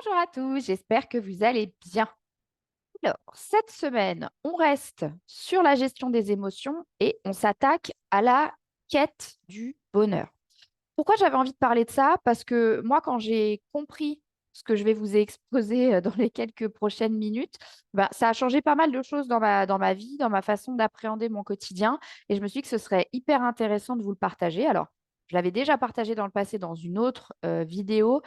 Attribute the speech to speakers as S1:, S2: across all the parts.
S1: Bonjour à tous, j'espère que vous allez bien. Alors, cette semaine, on reste sur la gestion des émotions et on s'attaque à la quête du bonheur. Pourquoi j'avais envie de parler de ça? Parce que moi, quand j'ai compris ce que je vais vous exposer dans les quelques prochaines minutes, ben, ça a changé pas mal de choses dans ma vie, dans ma façon d'appréhender mon quotidien. Et je me suis dit que ce serait hyper intéressant de vous le partager. Alors, je l'avais déjà partagé dans le passé dans une autre vidéo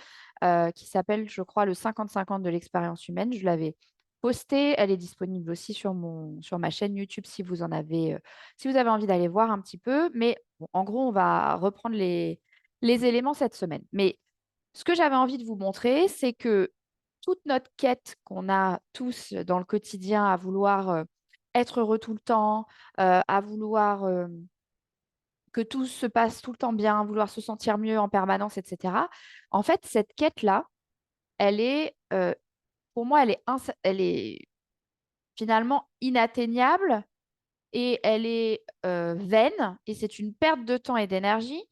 S1: qui s'appelle, je crois, le 50-50 de l'expérience humaine. Je l'avais postée. Elle est disponible aussi sur ma chaîne YouTube si vous avez envie d'aller voir un petit peu. Mais bon, en gros, on va reprendre les éléments cette semaine. Mais ce que j'avais envie de vous montrer, c'est que toute notre quête qu'on a tous dans le quotidien à vouloir être heureux tout le temps, à vouloir que tout se passe tout le temps bien, vouloir se sentir mieux en permanence, etc. En fait, cette quête-là, elle est, pour moi, elle est finalement inatteignable et elle est vaine et c'est une perte de temps et d'énergie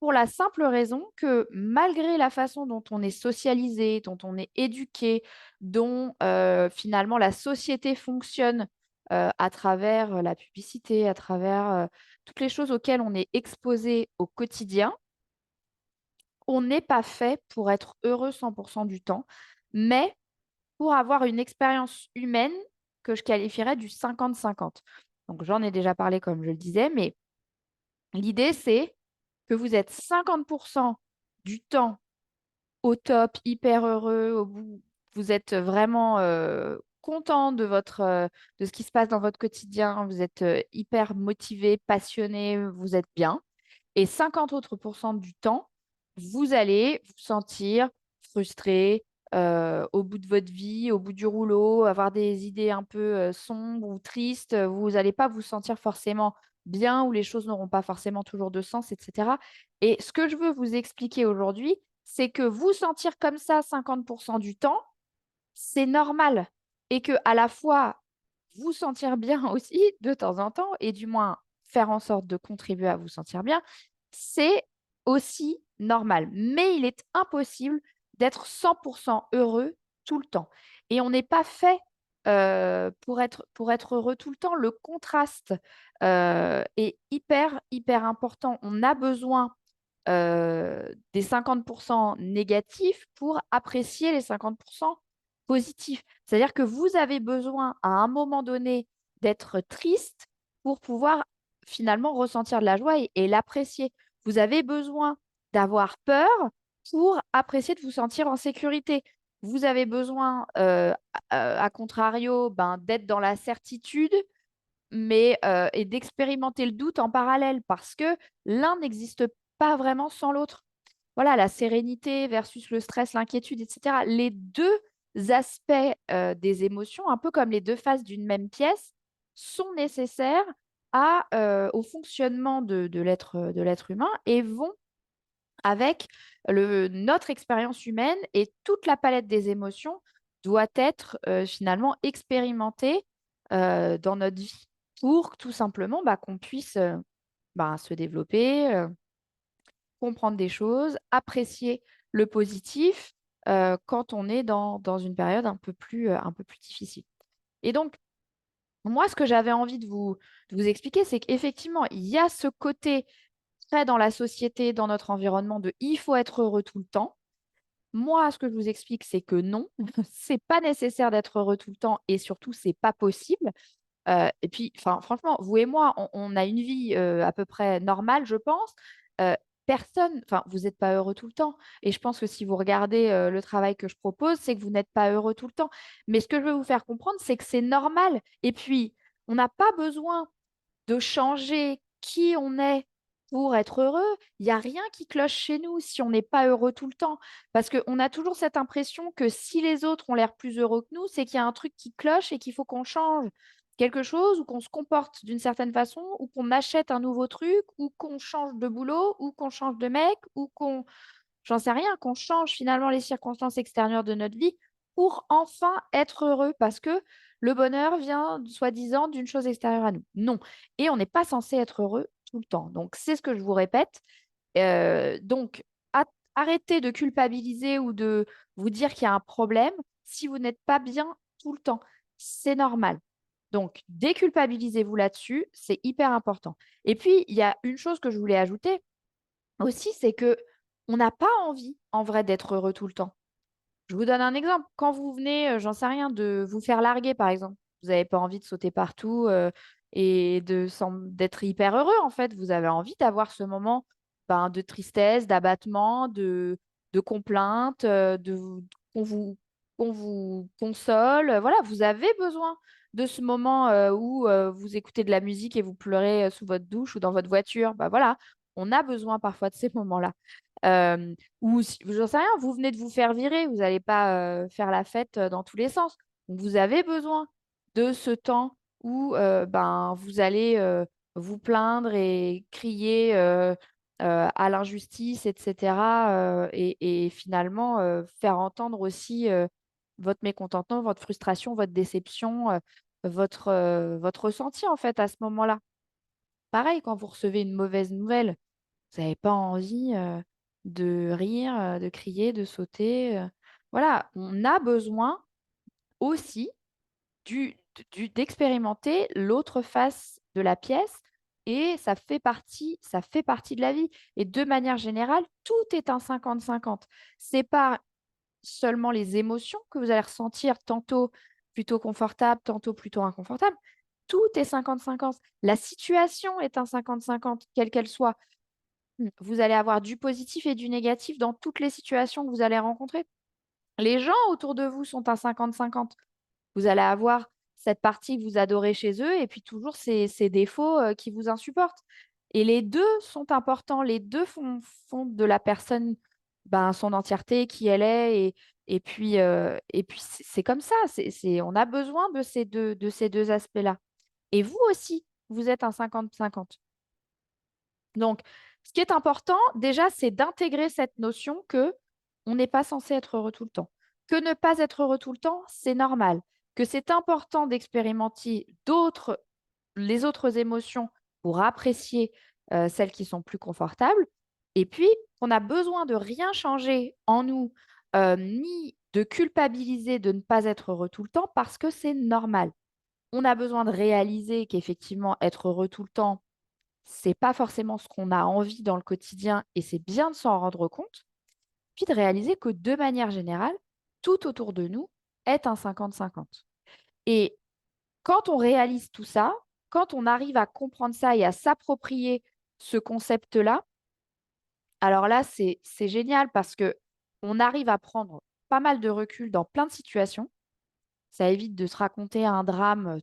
S1: pour la simple raison que malgré la façon dont on est socialisé, dont on est éduqué, dont finalement la société fonctionne à travers la publicité, à travers toutes les choses auxquelles on est exposé au quotidien, on n'est pas fait pour être heureux 100% du temps, mais pour avoir une expérience humaine que je qualifierais du 50-50. Donc j'en ai déjà parlé comme je le disais, mais l'idée c'est que vous êtes 50% du temps au top, hyper heureux, au bout, vous êtes vraiment content de ce qui se passe dans votre quotidien, vous êtes hyper motivé, passionné, vous êtes bien. Et 50 autres pourcents du temps, vous allez vous sentir frustré au bout de votre vie, au bout du rouleau, avoir des idées un peu sombres ou tristes. Vous n'allez pas vous sentir forcément bien ou les choses n'auront pas forcément toujours de sens, etc. Et ce que je veux vous expliquer aujourd'hui, c'est que vous sentir comme ça 50% du temps, c'est normal. Et que à la fois, vous sentir bien aussi de temps en temps, et du moins faire en sorte de contribuer à vous sentir bien, c'est aussi normal. Mais il est impossible d'être 100% heureux tout le temps. Et on n'est pas fait pour être heureux tout le temps. Le contraste est hyper, hyper important. On a besoin des 50% négatifs pour apprécier les 50% positifs. C'est-à-dire que vous avez besoin à un moment donné d'être triste pour pouvoir finalement ressentir de la joie et l'apprécier. Vous avez besoin d'avoir peur pour apprécier de vous sentir en sécurité. Vous avez besoin, à contrario, ben, d'être dans la certitude, mais et d'expérimenter le doute en parallèle parce que l'un n'existe pas vraiment sans l'autre. Voilà, la sérénité versus le stress, l'inquiétude, etc. Les deux aspects des émotions, un peu comme les deux faces d'une même pièce, sont nécessaires au fonctionnement de l'être humain et vont avec notre expérience humaine et toute la palette des émotions doit être finalement expérimentée dans notre vie pour que, tout simplement bah, qu'on puisse se développer, comprendre des choses, apprécier le positif quand on est dans une période un peu plus difficile. Et donc, moi, ce que j'avais envie de vous expliquer, c'est qu'effectivement, il y a ce côté très dans la société, dans notre environnement, de il faut être heureux tout le temps. Moi, ce que je vous explique, c'est que non, c'est pas nécessaire d'être heureux tout le temps et surtout, c'est pas possible. Et puis, enfin, franchement, vous et moi, on a une vie à peu près normale, je pense. Euh, enfin, vous n'êtes pas heureux tout le temps. Et je pense que si vous regardez le travail que je propose, c'est que vous n'êtes pas heureux tout le temps. Mais ce que je veux vous faire comprendre, c'est que c'est normal. Et puis, on n'a pas besoin de changer qui on est pour être heureux. Il n'y a rien qui cloche chez nous si on n'est pas heureux tout le temps. Parce qu'on a toujours cette impression que si les autres ont l'air plus heureux que nous, c'est qu'il y a un truc qui cloche et qu'il faut qu'on change quelque chose ou qu'on se comporte d'une certaine façon ou qu'on achète un nouveau truc ou qu'on change de boulot ou qu'on change de mec ou j'en sais rien, qu'on change finalement les circonstances extérieures de notre vie pour enfin être heureux parce que le bonheur vient, soi-disant, d'une chose extérieure à nous. Non. Et on n'est pas censé être heureux tout le temps. Donc, c'est ce que je vous répète. Donc, arrêtez de culpabiliser ou de vous dire qu'il y a un problème si vous n'êtes pas bien tout le temps. C'est normal. Donc, déculpabilisez-vous là-dessus, c'est hyper important. Et puis, il y a une chose que je voulais ajouter aussi, c'est que on n'a pas envie, en vrai, d'être heureux tout le temps. Je vous donne un exemple. Quand vous venez, j'en sais rien, de vous faire larguer, par exemple, vous n'avez pas envie de sauter partout et d'être hyper heureux, en fait. Vous avez envie d'avoir ce moment de tristesse, d'abattement, de complainte, qu'on vous, qu'on vous console. Voilà, vous avez besoin de ce moment où vous écoutez de la musique et vous pleurez sous votre douche ou dans votre voiture. Bah voilà, on a besoin parfois de ces moments-là. Euh, ou, j'en sais rien, vous venez de vous faire virer, vous n'allez pas faire la fête dans tous les sens. Donc, vous avez besoin de ce temps où vous allez vous plaindre et crier à l'injustice, etc. Et finalement, faire entendre aussi votre mécontentement, votre frustration, votre déception, votre ressenti, en fait, à ce moment-là. Pareil, quand vous recevez une mauvaise nouvelle, vous n'avez pas envie de rire, de crier, de sauter. Voilà, on a besoin aussi d'expérimenter l'autre face de la pièce et ça fait partie de la vie. Et de manière générale, tout est un 50-50. C'est pas seulement les émotions que vous allez ressentir tantôt plutôt confortable, tantôt plutôt inconfortable. Tout est 50-50. La situation est un 50-50, quelle qu'elle soit. Vous allez avoir du positif et du négatif dans toutes les situations que vous allez rencontrer. Les gens autour de vous sont un 50-50. Vous allez avoir cette partie que vous adorez chez eux et puis toujours ces défauts qui vous insupportent. Et les deux sont importants. Les deux font de la personne son entièreté, qui elle est. Et puis c'est comme ça. On a besoin de ces deux aspects-là. Et vous aussi, vous êtes un 50-50. Donc, ce qui est important, déjà, c'est d'intégrer cette notion que on n'est pas censé être heureux tout le temps. Que ne pas être heureux tout le temps, c'est normal. Que c'est important d'expérimenter les autres émotions pour apprécier celles qui sont plus confortables. Et puis, on a besoin de rien changer en nous, ni de culpabiliser de ne pas être heureux tout le temps parce que c'est normal. On a besoin de réaliser qu'effectivement, être heureux tout le temps, c'est pas forcément ce qu'on a envie dans le quotidien et c'est bien de s'en rendre compte, puis de réaliser que de manière générale, tout autour de nous est un 50-50. Et quand on réalise tout ça, quand on arrive à comprendre ça et à s'approprier ce concept-là, alors là, c'est génial parce que on arrive à prendre pas mal de recul dans plein de situations. Ça évite de se raconter un drame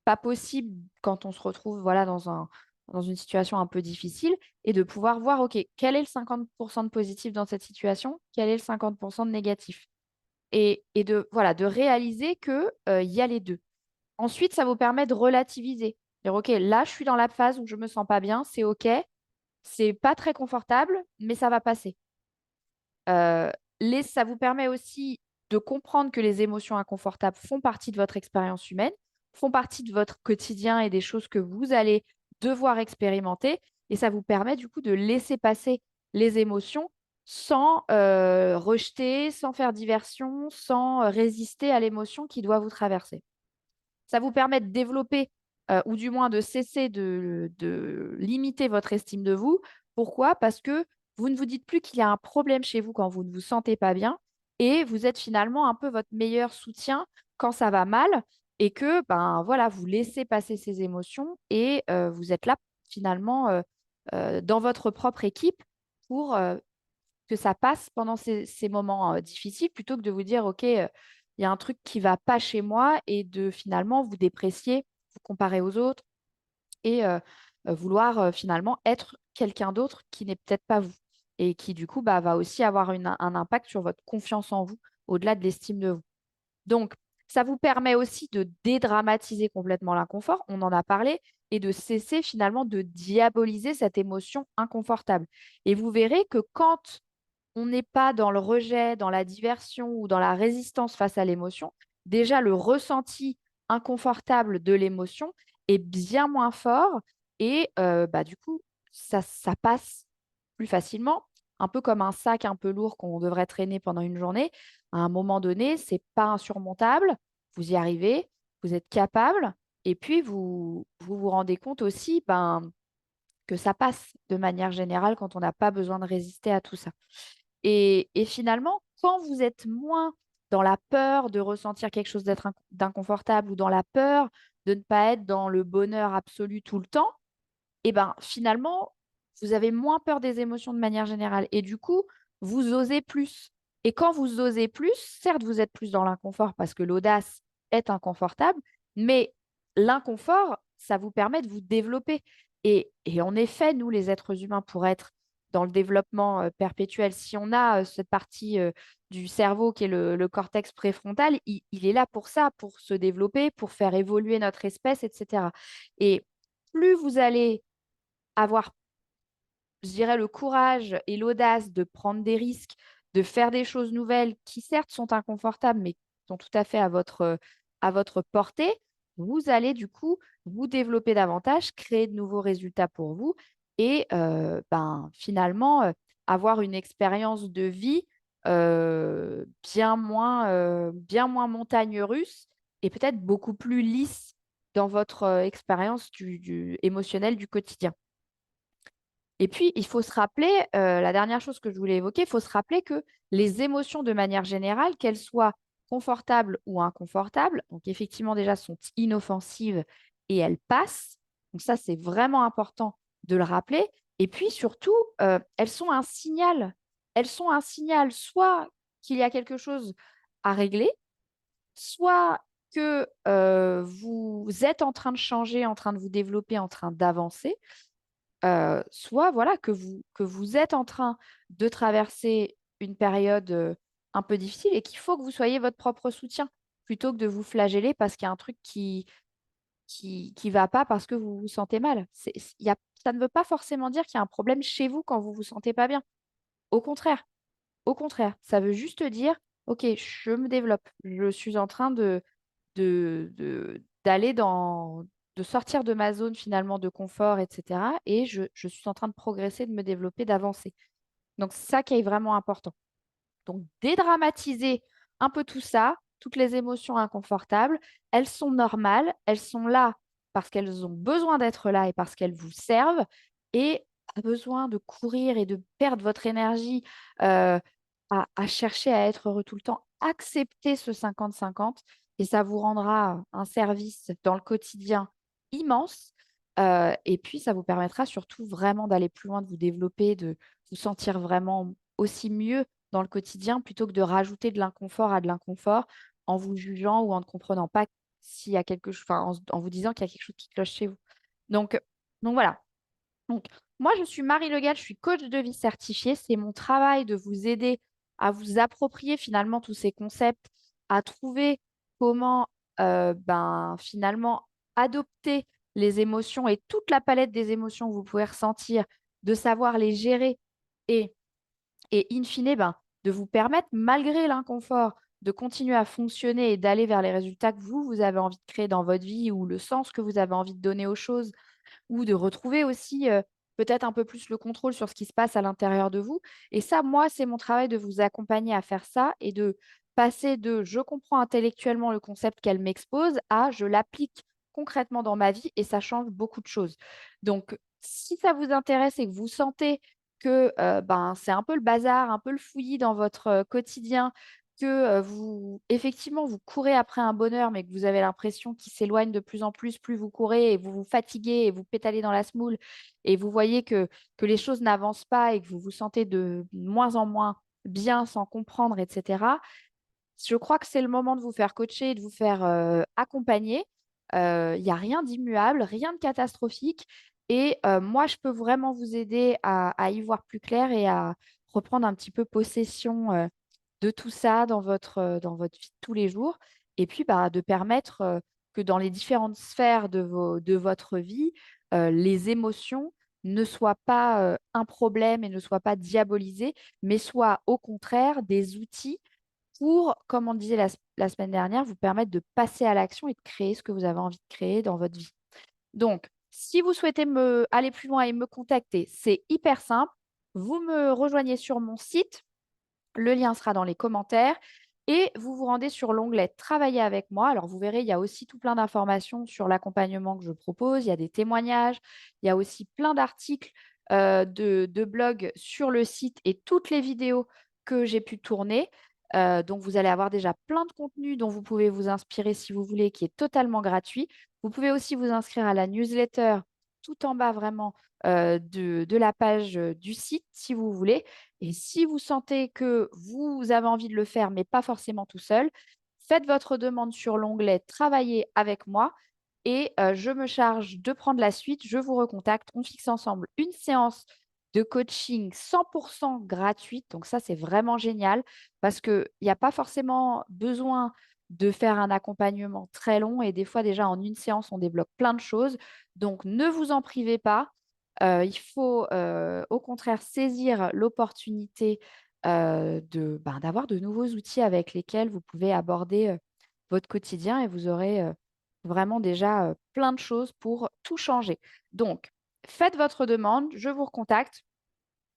S1: pas possible quand on se retrouve voilà, dans une situation un peu difficile et de pouvoir voir, OK, quel est le 50% de positif dans cette situation, quel est le 50% de négatif. Et voilà, de réaliser qu'il y a les deux. Ensuite, ça vous permet de relativiser. Dire, OK, là, je suis dans la phase où je me sens pas bien, c'est OK, c'est pas très confortable, mais ça va passer. Euh, ça vous permet aussi de comprendre que les émotions inconfortables font partie de votre expérience humaine, font partie de votre quotidien et des choses que vous allez devoir expérimenter. Et ça vous permet du coup de laisser passer les émotions sans rejeter, sans faire diversion, sans résister à l'émotion qui doit vous traverser. Ça vous permet de développer ou du moins de cesser de limiter votre estime de vous. Pourquoi? Parce que vous ne vous dites plus qu'il y a un problème chez vous quand vous ne vous sentez pas bien et vous êtes finalement un peu votre meilleur soutien quand ça va mal et que voilà, vous laissez passer ces émotions et vous êtes là finalement dans votre propre équipe pour que ça passe pendant ces moments difficiles plutôt que de vous dire, OK, il y a un truc qui va pas chez moi et de finalement vous déprécier, vous comparer aux autres et vouloir finalement être quelqu'un d'autre qui n'est peut-être pas vous et qui du coup va aussi avoir un impact sur votre confiance en vous au-delà de l'estime de vous. Donc, ça vous permet aussi de dédramatiser complètement l'inconfort, on en a parlé, et de cesser finalement de diaboliser cette émotion inconfortable. Et vous verrez que quand on n'est pas dans le rejet, dans la diversion ou dans la résistance face à l'émotion, déjà le ressenti inconfortable de l'émotion est bien moins fort et du coup, ça passe plus facilement un peu comme un sac un peu lourd qu'on devrait traîner pendant une journée. À un moment donné, c'est pas insurmontable. Vous y arrivez, vous êtes capable. Et puis, vous rendez compte aussi que ça passe de manière générale quand on n'a pas besoin de résister à tout ça. Et finalement, quand vous êtes moins dans la peur de ressentir quelque chose d'inconfortable ou dans la peur de ne pas être dans le bonheur absolu tout le temps, et ben finalement, vous avez moins peur des émotions de manière générale. Et du coup, vous osez plus. Et quand vous osez plus, certes, vous êtes plus dans l'inconfort parce que l'audace est inconfortable, mais l'inconfort, ça vous permet de vous développer. Et en effet, nous, les êtres humains, pour être dans le développement perpétuel, si on a cette partie du cerveau qui est le cortex préfrontal, il est là pour ça, pour se développer, pour faire évoluer notre espèce, etc. Et plus vous allez avoir, je dirais, le courage et l'audace de prendre des risques, de faire des choses nouvelles qui certes sont inconfortables, mais qui sont tout à fait à votre portée, vous allez du coup vous développer davantage, créer de nouveaux résultats pour vous et finalement avoir une expérience de vie bien moins montagne russe et peut-être beaucoup plus lisse dans votre expérience émotionnelle du quotidien. Et puis, il faut se rappeler, la dernière chose que je voulais évoquer, il faut se rappeler que les émotions de manière générale, qu'elles soient confortables ou inconfortables, donc effectivement déjà sont inoffensives et elles passent. Donc ça, c'est vraiment important de le rappeler. Et puis surtout, elles sont un signal. Elles sont un signal soit qu'il y a quelque chose à régler, soit que vous êtes en train de changer, en train de vous développer, en train d'avancer, soit voilà, que vous êtes en train de traverser une période un peu difficile et qu'il faut que vous soyez votre propre soutien plutôt que de vous flageller parce qu'il y a un truc qui va pas parce que vous vous sentez mal. Ça ne veut pas forcément dire qu'il y a un problème chez vous quand vous vous sentez pas bien. Au contraire, au contraire, ça veut juste dire, OK, je me développe, je suis en train d'aller de sortir de ma zone finalement de confort, etc. Et je suis en train de progresser, de me développer, d'avancer. Donc, c'est ça qui est vraiment important. Donc, dédramatiser un peu tout ça, toutes les émotions inconfortables, elles sont normales, elles sont là parce qu'elles ont besoin d'être là et parce qu'elles vous servent. Et pas besoin de courir et de perdre votre énergie euh, à chercher à être heureux tout le temps. Acceptez ce 50-50 et ça vous rendra un service dans le quotidien immense. Et puis, ça vous permettra surtout vraiment d'aller plus loin, de vous développer, de vous sentir vraiment aussi mieux dans le quotidien plutôt que de rajouter de l'inconfort à de l'inconfort en vous jugeant ou en ne comprenant pas s'il y a quelque chose, enfin, en vous disant qu'il y a quelque chose qui cloche chez vous. Donc, donc voilà. Donc, moi, je suis Marie Le Gall, je suis coach de vie certifiée. C'est mon travail de vous aider à vous approprier finalement tous ces concepts, à trouver comment finalement adopter les émotions et toute la palette des émotions que vous pouvez ressentir, de savoir les gérer et in fine, de vous permettre, malgré l'inconfort, de continuer à fonctionner et d'aller vers les résultats que vous avez envie de créer dans votre vie ou le sens que vous avez envie de donner aux choses ou de retrouver aussi peut-être un peu plus le contrôle sur ce qui se passe à l'intérieur de vous. Et ça, moi, c'est mon travail de vous accompagner à faire ça et de passer de je comprends intellectuellement le concept qu'elle m'expose à je l'applique concrètement dans ma vie et ça change beaucoup de choses. Donc, si ça vous intéresse et que vous sentez que c'est un peu le bazar, un peu le fouillis dans votre quotidien, que effectivement, vous courez après un bonheur, mais que vous avez l'impression qu'il s'éloigne de plus en plus vous courez et vous vous fatiguez et vous pétalez dans la semoule et vous voyez que les choses n'avancent pas et que vous vous sentez de moins en moins bien sans comprendre, etc. Je crois que c'est le moment de vous faire coacher et de vous faire accompagner. Il n'y a rien d'immuable, rien de catastrophique. Et moi, je peux vraiment vous aider à y voir plus clair et à reprendre un petit peu possession de tout ça dans votre vie de tous les jours. Et puis, de permettre que dans les différentes sphères de votre vie, les émotions ne soient pas un problème et ne soient pas diabolisées, mais soient au contraire des outils pour, comme on disait la semaine dernière, vous permettre de passer à l'action et de créer ce que vous avez envie de créer dans votre vie. Donc, si vous souhaitez aller plus loin et me contacter, c'est hyper simple. Vous me rejoignez sur mon site. Le lien sera dans les commentaires et vous vous rendez sur l'onglet Travailler avec moi. Alors, vous verrez, il y a aussi tout plein d'informations sur l'accompagnement que je propose. Il y a des témoignages, il y a aussi plein d'articles de blog sur le site et toutes les vidéos que j'ai pu tourner. Donc, vous allez avoir déjà plein de contenus dont vous pouvez vous inspirer si vous voulez, qui est totalement gratuit. Vous pouvez aussi vous inscrire à la newsletter tout en bas vraiment de la page du site si vous voulez. Et si vous sentez que vous avez envie de le faire, mais pas forcément tout seul, faites votre demande sur l'onglet Travailler avec moi et je me charge de prendre la suite. Je vous recontacte. On fixe ensemble une séance de coaching 100% gratuite. Donc ça, c'est vraiment génial parce qu'il n'y a pas forcément besoin de faire un accompagnement très long et des fois déjà en une séance, on débloque plein de choses. Donc ne vous en privez pas. Il faut, au contraire saisir l'opportunité, d'avoir de nouveaux outils avec lesquels vous pouvez aborder, votre quotidien et vous aurez, vraiment déjà, plein de choses pour tout changer. Donc faites votre demande, je vous recontacte.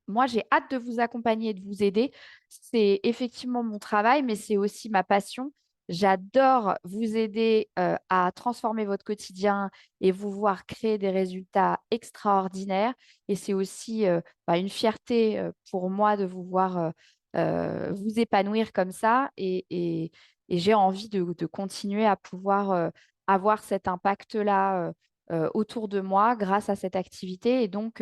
S1: Moi, j'ai hâte de vous accompagner et de vous aider. C'est effectivement mon travail, mais c'est aussi ma passion. J'adore vous aider à transformer votre quotidien et vous voir créer des résultats extraordinaires. Et c'est aussi une fierté pour moi de vous voir vous épanouir comme ça. Et j'ai envie de continuer à pouvoir avoir cet impact-là autour de moi grâce à cette activité. Et donc,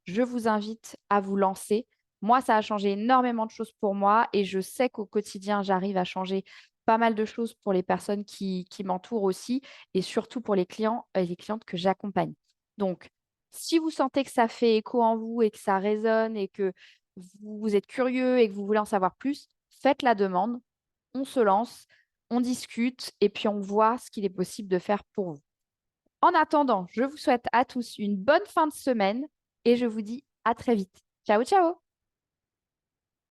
S1: je vous invite à vous lancer. Moi, ça a changé énormément de choses pour moi et je sais qu'au quotidien, j'arrive à changer pas mal de choses pour les personnes qui m'entourent aussi et surtout pour les clients et les clientes que j'accompagne. Donc, si vous sentez que ça fait écho en vous et que ça résonne et que vous êtes curieux et que vous voulez en savoir plus, faites la demande, on se lance, on discute et puis on voit ce qu'il est possible de faire pour vous. En attendant, je vous souhaite à tous une bonne fin de semaine et je vous dis à très vite. Ciao, ciao!